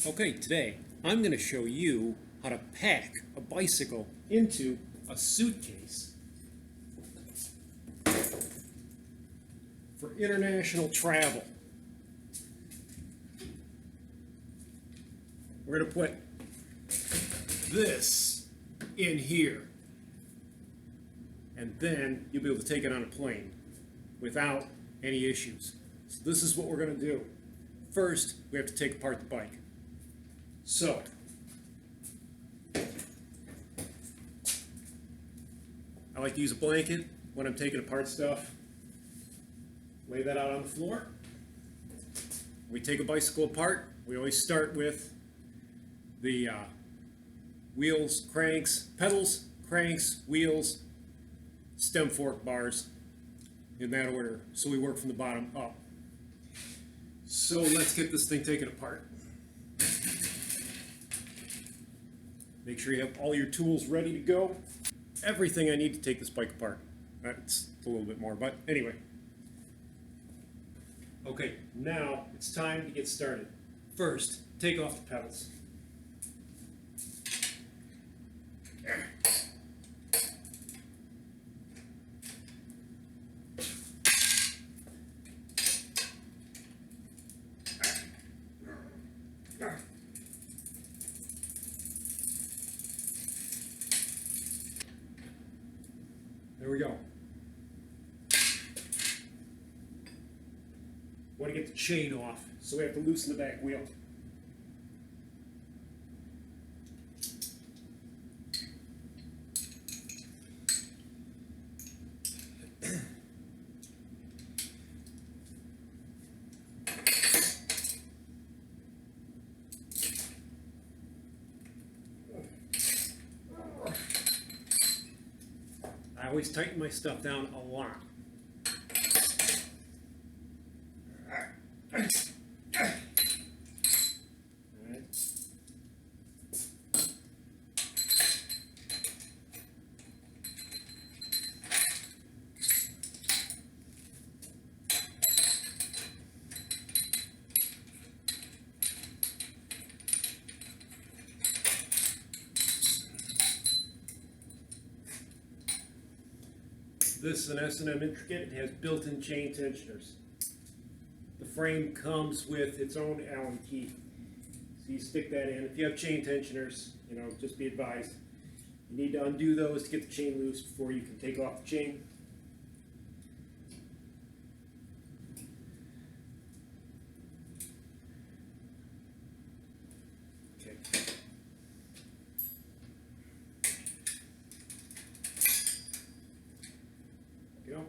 Okay, today I'm going to show you how to pack a bicycle into a suitcase for international travel. We're going to put this in here, and then you'll be able to take it on a plane without any issues. So this is what we're going to do. First, we have to take apart the bike. So, I like to use a blanket when I'm taking apart stuff. Lay that out on the floor. We take a bicycle apart. We always start with the wheels, cranks, pedals, cranks, wheels, stem fork bars, in that order. So we work from the bottom up. So let's get this thing taken apart. Make sure you have all your tools ready to go. Everything I need to take this bike apart. That's a little bit more, but anyway. Okay, now it's time to get started. First, take off the pedals. There we go. Want to get the chain off, so we have to loosen the back wheel. I always tighten my stuff down a lot. This is an S&M Intricate. It has built-in chain tensioners. The frame comes with its own Allen key. So you stick that in. If you have chain tensioners, just be advised. You need to undo those to get the chain loose before you can take off the chain. Okay. Go.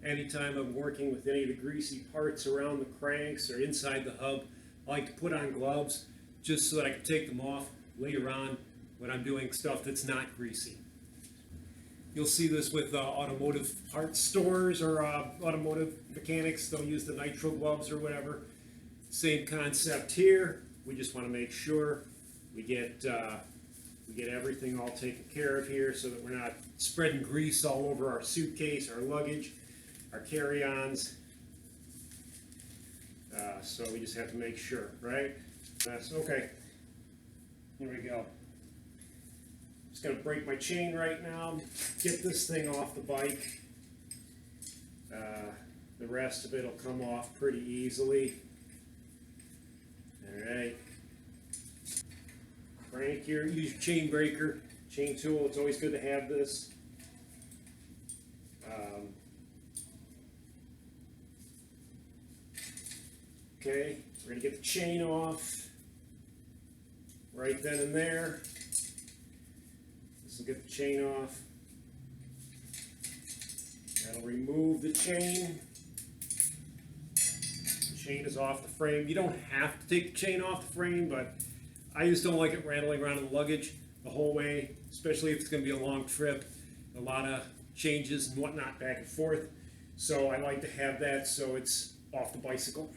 Anytime I'm working with any of the greasy parts around the cranks or inside the hub, I like to put on gloves just so that I can take them off later on when I'm doing stuff that's not greasy. You'll see this with automotive parts stores or automotive mechanics. They'll use the nitrile gloves or whatever. Same concept here. We just want to make sure we get everything all taken care of here so that we're not spreading grease all over our suitcase, our luggage, our carry-ons. So we just have to make sure, right? That's okay. Here we go. Just gonna break my chain right now. Get this thing off the bike. The rest of it will come off pretty easily. Alright. Crank here, use your chain breaker, chain tool, it's always good to have this. Okay, we're going to get the chain off right then and there. This will get the chain off. That'll remove the chain. Chain is off the frame. You don't have to take the chain off the frame, but I just don't like it rattling around in the luggage the whole way, especially if it's going to be a long trip, a lot of changes and whatnot back and forth. So I like to have that so it's off the bicycle.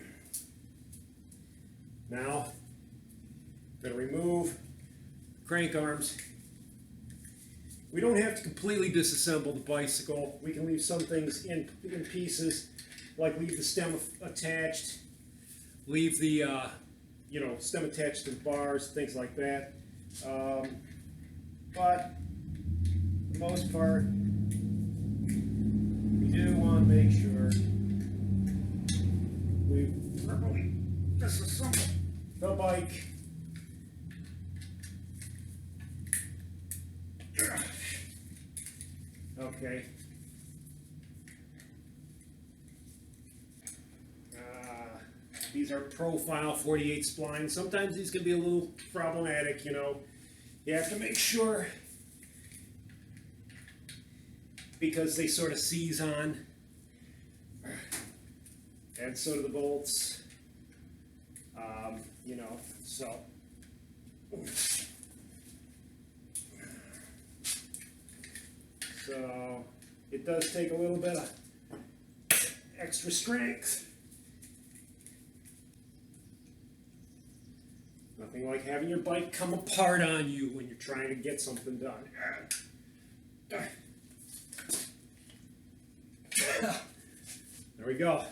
Now, I'm going to remove crank arms. We don't have to completely disassemble the bicycle. We can leave some things in pieces, like leave the stem attached, leave the stem attached to the bars, things like that. But for the most part, we do want to make sure we properly disassemble the bike. Okay. These are profile 48 splines. Sometimes these can be a little problematic, you know. You have to make sure, because they sort of seize on, and so do the bolts, you know, so. So it does take a little bit of extra strength. Nothing like having your bike come apart on you when you're trying to get something done. There we go.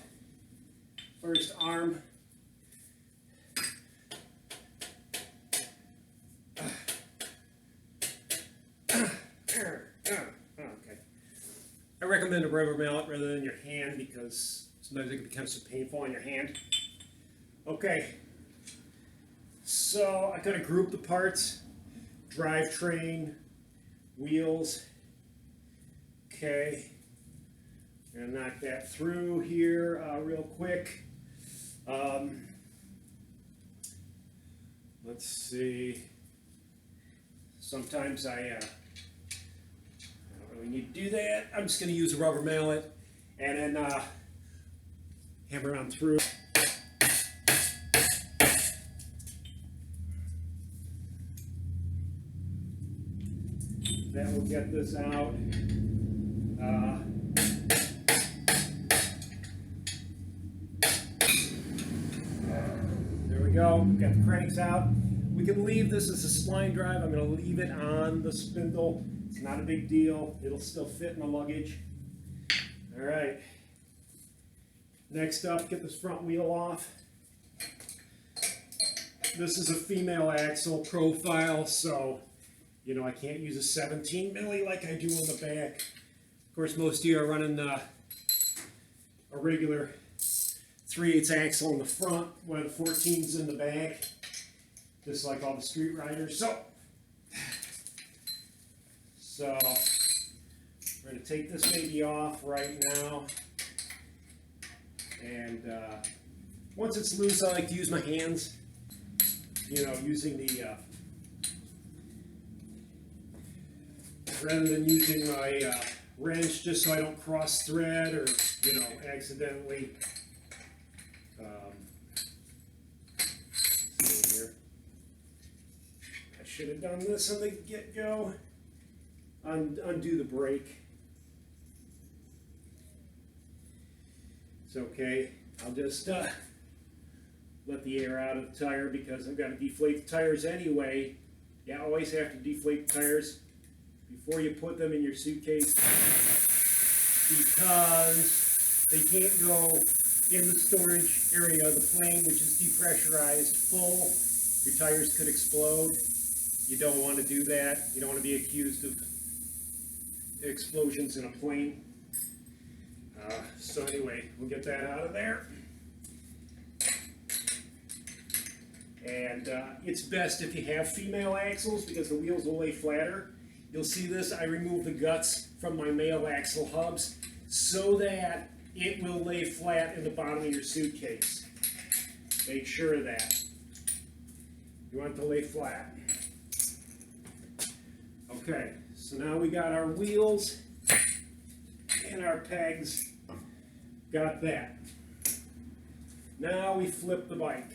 First arm. Okay. I recommend a rubber mallet rather than your hand because sometimes it can become so painful on your hand. Okay. So I kind of group the parts: drivetrain, wheels. Okay. Gonna knock that through here real quick. Let's see. Sometimes I don't really need to do that. I'm just gonna use a rubber mallet and then hammer on through. That will get this out. There we go. We've got the cranks out. We can leave this as a spline drive. I'm going to leave it on the spindle. It's not a big deal. It'll still fit in the luggage. All right. Next up, get this front wheel off. This is a female axle profile, so you know I can't use a 17 milli like I do on the back. Of course, most of you are running a regular 3/8 axle in the front, while the 14's in the back, just like all the street riders. So we're going to take this baby off right now, and once it's loose, I like to use my hands. You know, using the rather than using my wrench, just so I don't cross thread or accidentally. See here. I should have done this on the get-go. Undo the brake. It's okay. I'll just let the air out of the tire because I've got to deflate the tires anyway. You always have to deflate the tires before you put them in your suitcase because they can't go in the storage area of the plane, which is depressurized full. Your tires could explode. You don't want to do that. You don't want to be accused of explosions in a plane. So anyway, we'll get that out of there. And it's best if you have female axles because the wheels will lay flatter. You'll see this, I remove the guts from my male axle hubs so that it will lay flat in the bottom of your suitcase. Make sure of that. You want it to lay flat. Okay, so now we got our wheels and our pegs. Got that. Now we flip the bike.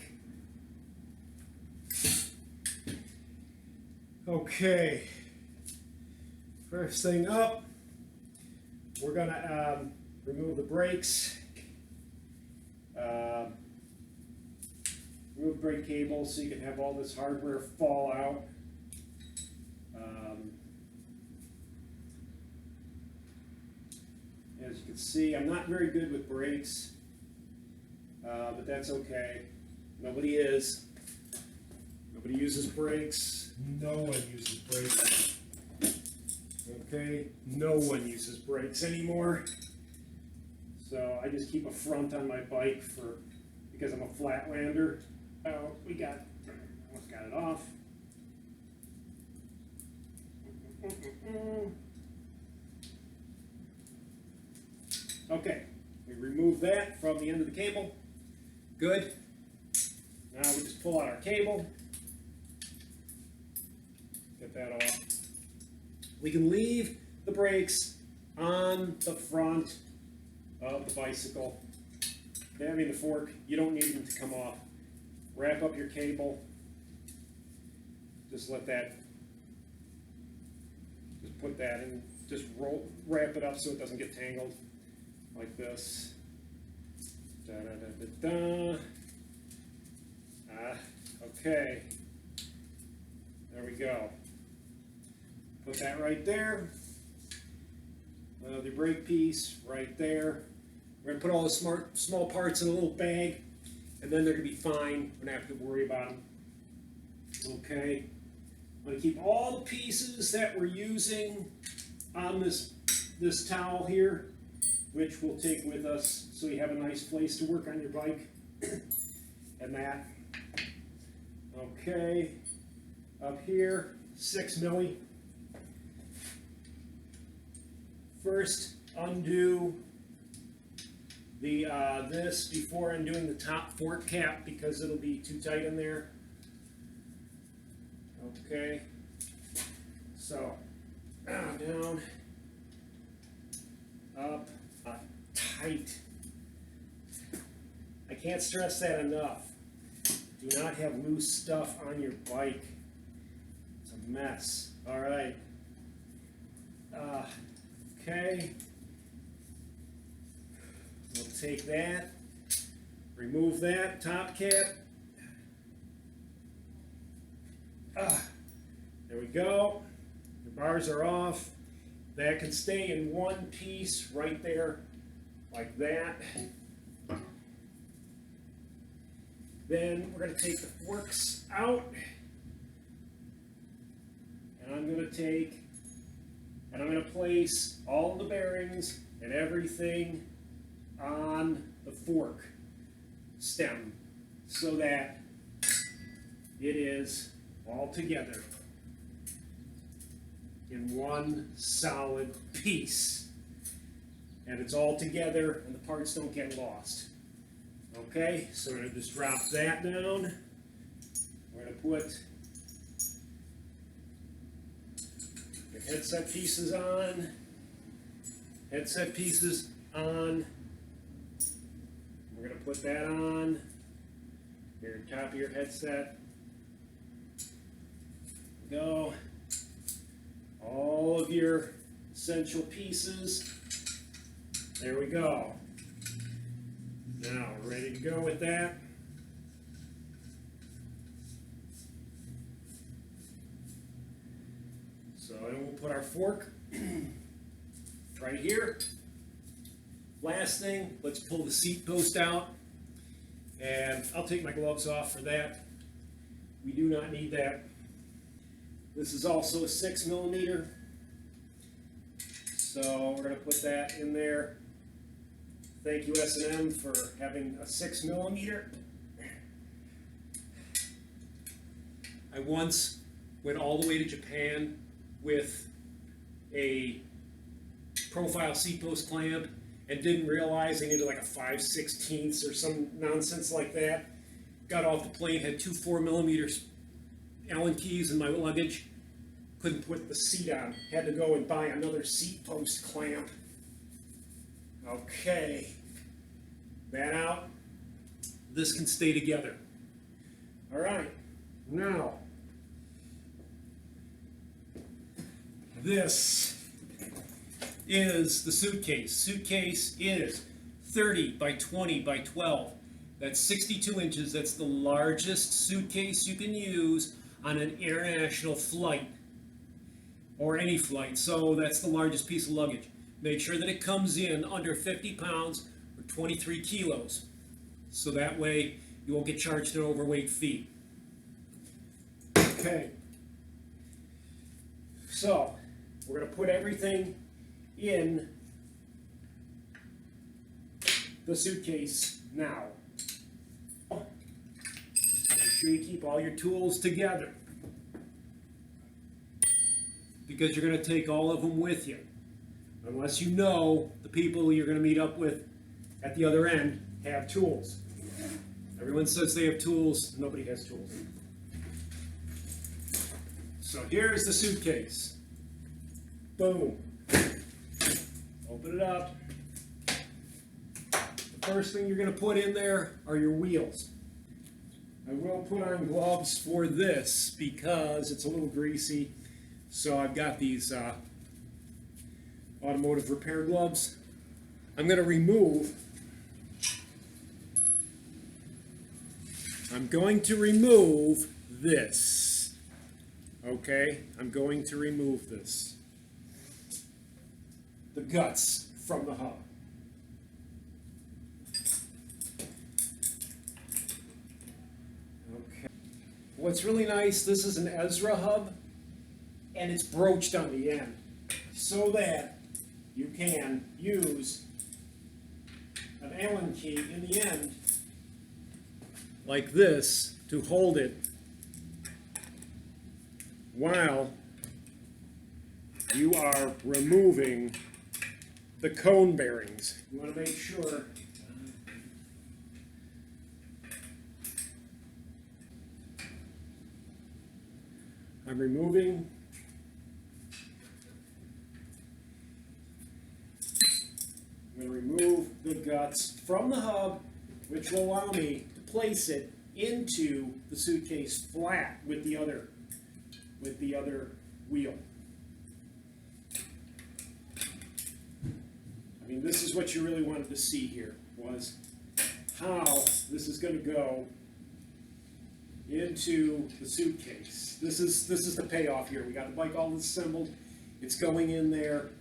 Okay, first thing up, we're going to remove the brakes, remove brake cables so you can have all this hardware fall out. can see, I'm not very good with brakes, but that's okay. Nobody is. Nobody uses brakes. No one uses brakes. Okay, no one uses brakes anymore. So I just keep a front on my bike because I'm a flatlander. Oh, almost got it off. Okay, we remove that from the end of the cable. Good. Now we just pull out our cable. Get that off. We can leave the brakes on the front of the bicycle. I mean the fork, you don't need them to come off. Wrap up your cable. Just put that in, just wrap it up so it doesn't get tangled like this. Da, da, da, da, da. Okay, there we go. Put that right there. The brake piece right there. We're going to put all the small parts in a little bag, and then they're going to be fine. We don't have to worry about them. Okay. I'm going to keep all the pieces that we're using on this towel here, which we'll take with us so you have a nice place to work on your bike. And that. Okay. Up here, 6 milli. First, undo this before undoing the top fork cap because it'll be too tight in there. Okay, so down, up, tight. I can't stress that enough. Do not have loose stuff on your bike. It's a mess. All right. Okay. We'll take that, remove that top cap. There we go. The bars are off. That can stay in one piece right there, like that. Then we're going to take the forks out. And I'm going to place all the bearings and everything on the fork stem so that it is all together in one solid piece. And it's all together and the parts don't get lost. Okay, so we're going to just drop that down. We're going to put the headset pieces on. Headset pieces on. We're going to put that on here on top of your headset. Go. All of your essential pieces. There we go. Now we're ready to go with that. So then we'll put our fork right here. Last thing, let's pull the seat post out. And I'll take my gloves off for that. We do not need that. This is also a 6 millimeter. So we're going to put that in there. Thank you S&M for having a 6 millimeter. I once went all the way to Japan with a profile seat post clamp and didn't realize I needed like a 5/16 or some nonsense like that. Got off the plane, had 2 4 millimeter Allen keys in my luggage. Couldn't put the seat on. Had to go and buy another seat post clamp. Okay. That out. This can stay together. All right. Now, this is the suitcase. Suitcase is 30 by 20 by 12. That's 62 inches. That's the largest suitcase you can use on an international flight or any flight. So that's the largest piece of luggage. make sure that it comes in under 50 pounds or 23 kilos. So that way you won't get charged an overweight fee. Okay. So we're going to put everything in the suitcase now. Make sure you keep all your tools together, because you're going to take all of them with you. Unless you know the people you're going to meet up with at the other end have tools. Everyone says they have tools, nobody has tools. So here's the suitcase. Boom. Open it up. The first thing you're going to put in there are your wheels. I will put on gloves for this because it's a little greasy. So I've got these automotive repair gloves. I'm going to remove this. Okay, I'm going to remove this. The guts from the hub. Okay. What's really nice, this is an Ezra hub, and it's broached on the end so that you can use an Allen key in the end like this to hold it while you are removing the cone bearings. You want to make sure I'm removing the guts from the hub, which will allow me to place it into the suitcase flat with the other wheel. I mean, this is what you really wanted to see here, was how this is going to go into the suitcase. This is the payoff here. We got the bike all assembled. It's going in there.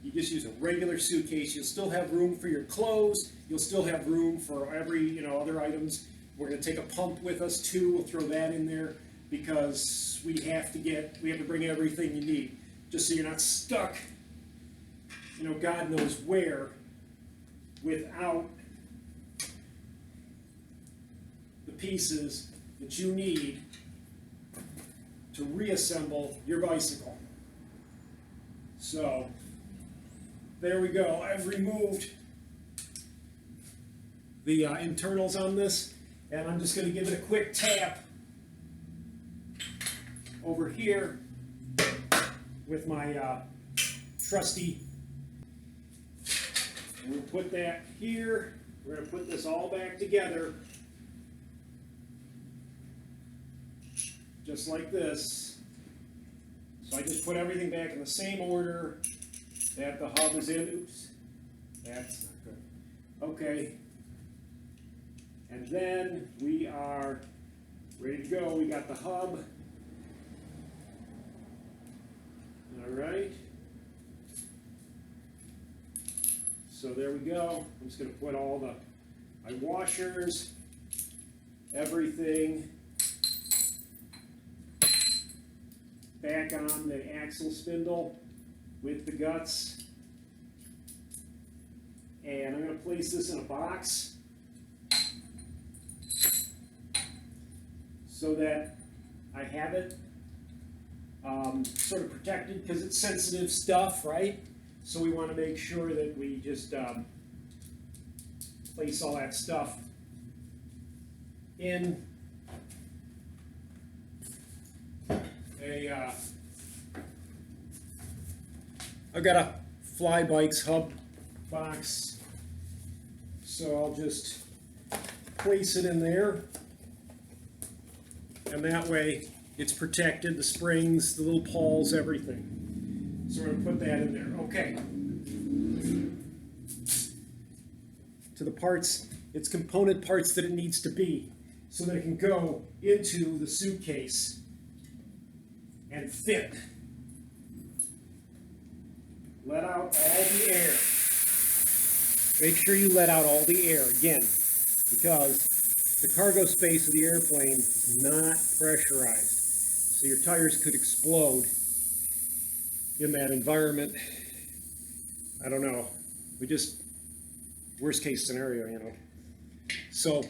You just use a regular suitcase. You'll still have room for your clothes. You'll still have room for every other items. We're going to take a pump with us too. We'll throw that in there because we have to bring everything you need, just so you're not stuck, God knows where, without the pieces that you need to reassemble your bicycle. So there we go. I've removed the internals on this, and I'm just going to give it a quick tap over here with my trusty. And we'll put that here. We're going to put this all back together, just like this. So I just put everything back in the same order that the hub is in. Oops, that's not good. Okay. And then we are ready to go. We got the hub. All right. So there we go. I'm just going to put all my washers, everything back on the axle spindle with the guts. And I'm going to place this in a box so that I have it sort of protected, because it's sensitive stuff, right? So we want to make sure that we just place all that stuff in a I've got a Fly Bikes hub box, so I'll just place it in there, and that way it's protected, the springs, the little pawls, everything. So we're going to put that in there. Okay. To the parts, its component parts that it needs to be, so that it can go into the suitcase and fit let out all the air. Make sure you let out all the air again, because the cargo space of the airplane is not pressurized. So your tires could explode in that environment. I don't know. Worst case scenario, you know. So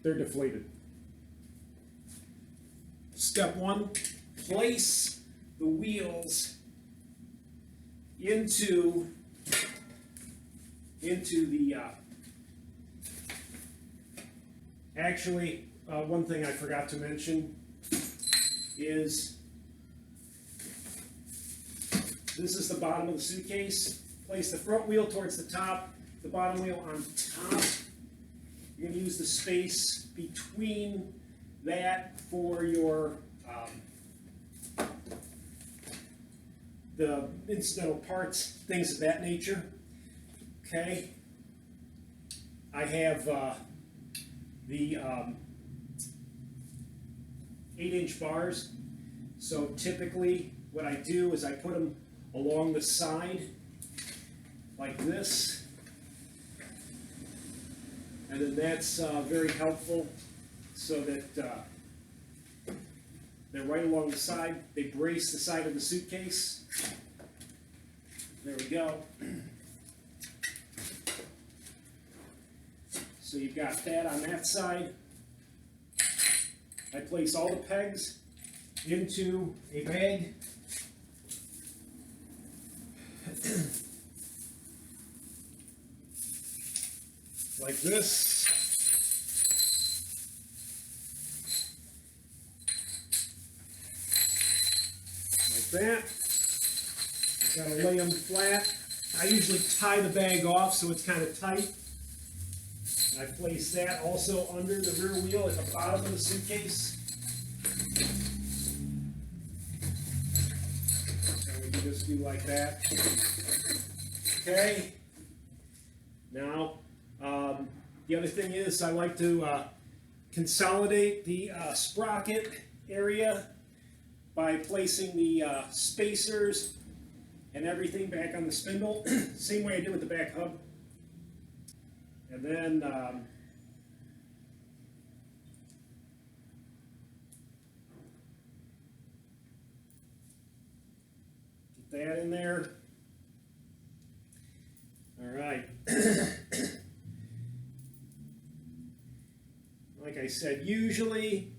they're deflated. Step one, place the wheels into the, actually, one thing I forgot to mention is this is the bottom of the suitcase. Place the front wheel towards the top, the bottom wheel on top. You're going to use the space between that for your the incidental parts, things of that nature. Okay. I have the 8-inch bars. So typically what I do is I put them along the side like this. And then that's very helpful so that they're right along the side. They brace the side of the suitcase. There we go. So you've got that on that side. I place all the pegs into a bag. Like this. Like that. Gotta lay them flat. I usually tie the bag off so it's kind of tight. And I place that also under the rear wheel at the bottom of the suitcase. And we can just do like that. Okay. Now, the other thing is I like to consolidate the sprocket area by placing the spacers and everything back on the spindle. Same way I did with the back hub. And then get that in there. All right. Like I said, usually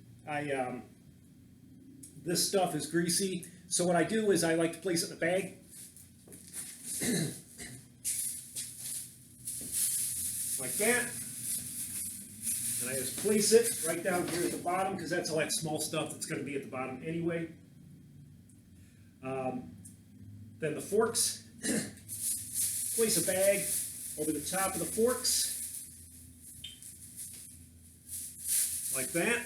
this stuff is greasy. So what I do is I like to place it in a bag. Like that. And I just place it right down here at the bottom because that's all that small stuff that's going to be at the bottom anyway. Then the forks. Place a bag over the top of the forks. Like that.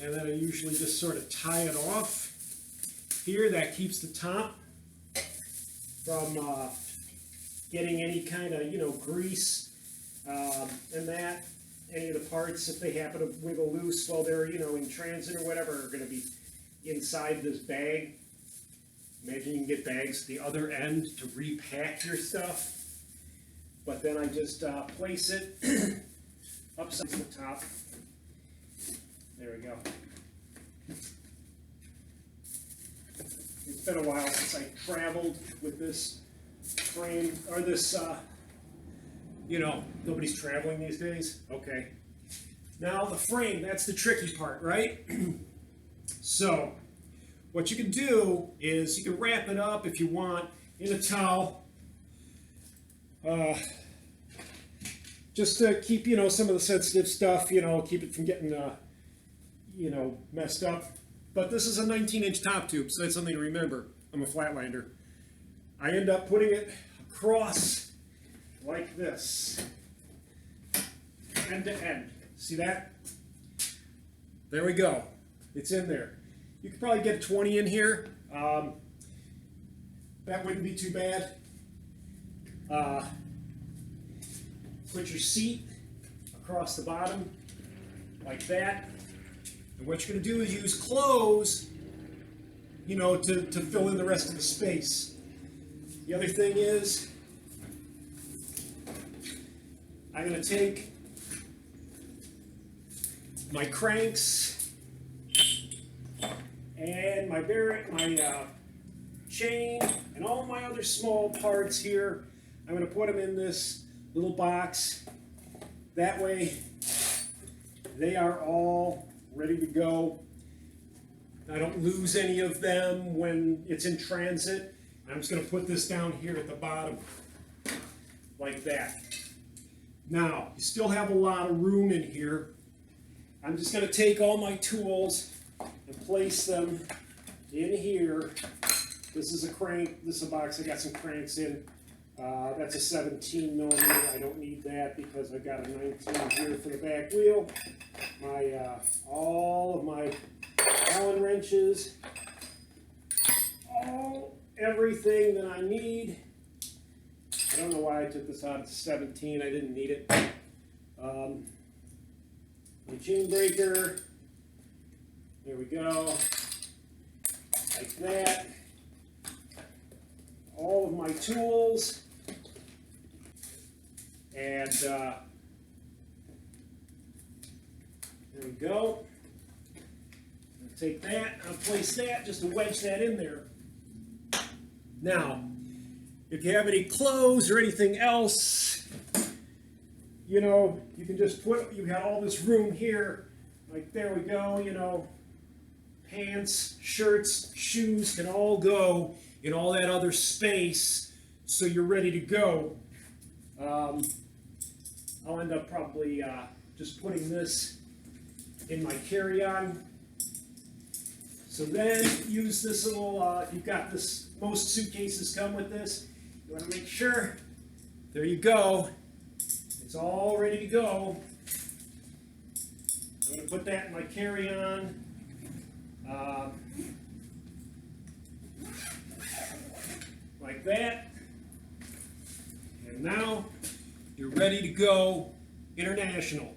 And then I usually just sort of tie it off. Here, that keeps the top from getting any kind of, grease and that. Any of the parts, if they happen to wiggle loose while they're, in transit or whatever, are going to be inside this bag. Imagine you can get bags at the other end to repack your stuff. But then I just place it upside the top. There we go. It's been a while since I traveled with this frame, or this, nobody's traveling these days. Okay. Now the frame, that's the tricky part, right? So, what you can do is you can wrap it up if you want in a towel. Just to keep, some of the sensitive stuff, keep it from getting, messed up. But this is a 19-inch top tube, so that's something to remember. I'm a flatlander. I end up putting it across like this, end to end. See that? There we go. It's in there. You could probably get 20 in here. That wouldn't be too bad. Put your seat across the bottom like that. And what you're going to do is use clothes, to fill in the rest of the space. The other thing is, I'm going to take my cranks and my bearing, my chain, and all my other small parts here. I'm going to put them in this little box. That way, they are all ready to go. I don't lose any of them when it's in transit. I'm just going to put this down here at the bottom, like that. Now, you still have a lot of room in here. I'm just going to take all my tools and place them in here. This is a crank, this is a box I got some cranks in. That's a 17 millimeter. I don't need that because I've got a 19 here for the back wheel. All of my Allen wrenches, everything that I need. I don't know why I took this out. It's a 17. I didn't need it. The chain breaker. There we go. Like that. All of my tools. And there we go. I'll take that. I'll place that just to wedge that in there. Now, if you have any clothes or anything else, you know, you can just put, you got all this room here, like there we go, you know, pants, shirts, shoes can all go in all that other space, so you're ready to go. I'll end up probably just putting this in my carry-on. So then use this little, you've got this, most suitcases come with this. You want to make sure, there you go, it's all ready to go. I'm going to put that in my carry-on. Like that. And now you're ready to go international.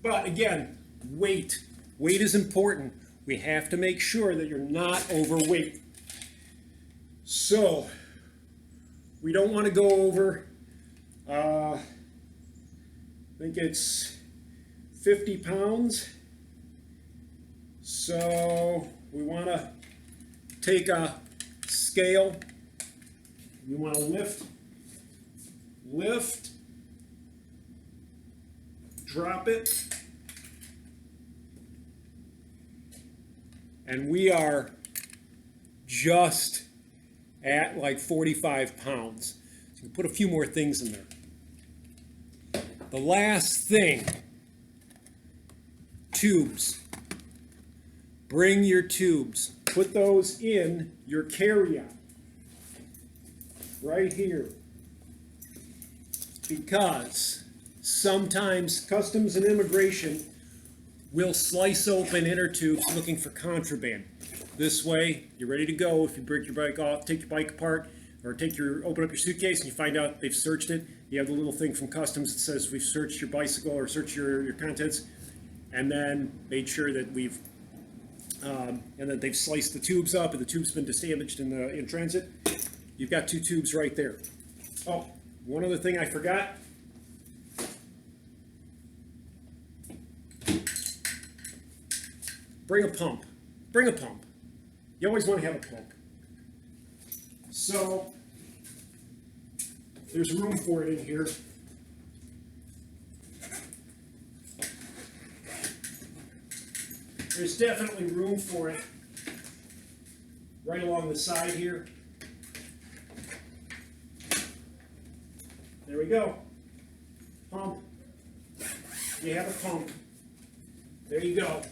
But again, weight. Weight is important. We have to make sure that you're not overweight. So, we don't want to go over, I think it's 50 pounds. So, we want to take a scale. We want to lift, drop it, and we are just at like 45 pounds. So you can put a few more things in there. The last thing, tubes. Bring your tubes. Put those in your carry-on. Right here. Because sometimes customs and immigration will slice open inner tubes looking for contraband. This way, you're ready to go. If you break your bike off, take your bike apart, or open up your suitcase and you find out they've searched it, you have the little thing from customs that says we've searched your bicycle or searched your contents, and then made sure that we've and that they've sliced the tubes up and the tube's been damaged in transit. You've got 2 tubes right there. Oh, one other thing I forgot. Bring a pump. Bring a pump. You always want to have a pump. So, there's room for it in here. There's definitely room for it right along the side here. There we go. Pump. You have a pump. There you go.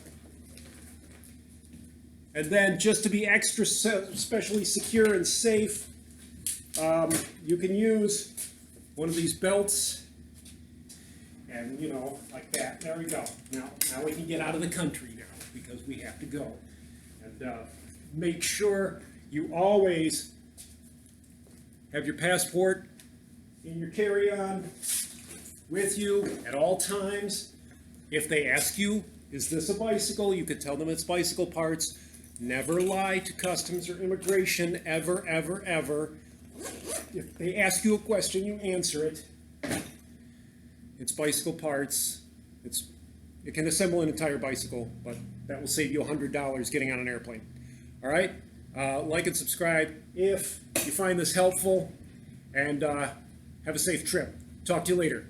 And then, just to be extra especially secure and safe, you can use one of these belts, and you know, like that. There we go. Now we can get out of the country now because we have to go. And make sure you always have your passport in your carry-on with you at all times. If they ask you, is this a bicycle? You could tell them it's bicycle parts. Never lie to customs or immigration, ever, ever, ever. if they ask you a question, you answer it. It's bicycle parts. It can assemble an entire bicycle, but that will save you $100 getting on an airplane. All right? Like and subscribe if you find this helpful, and have a safe trip. Talk to you later.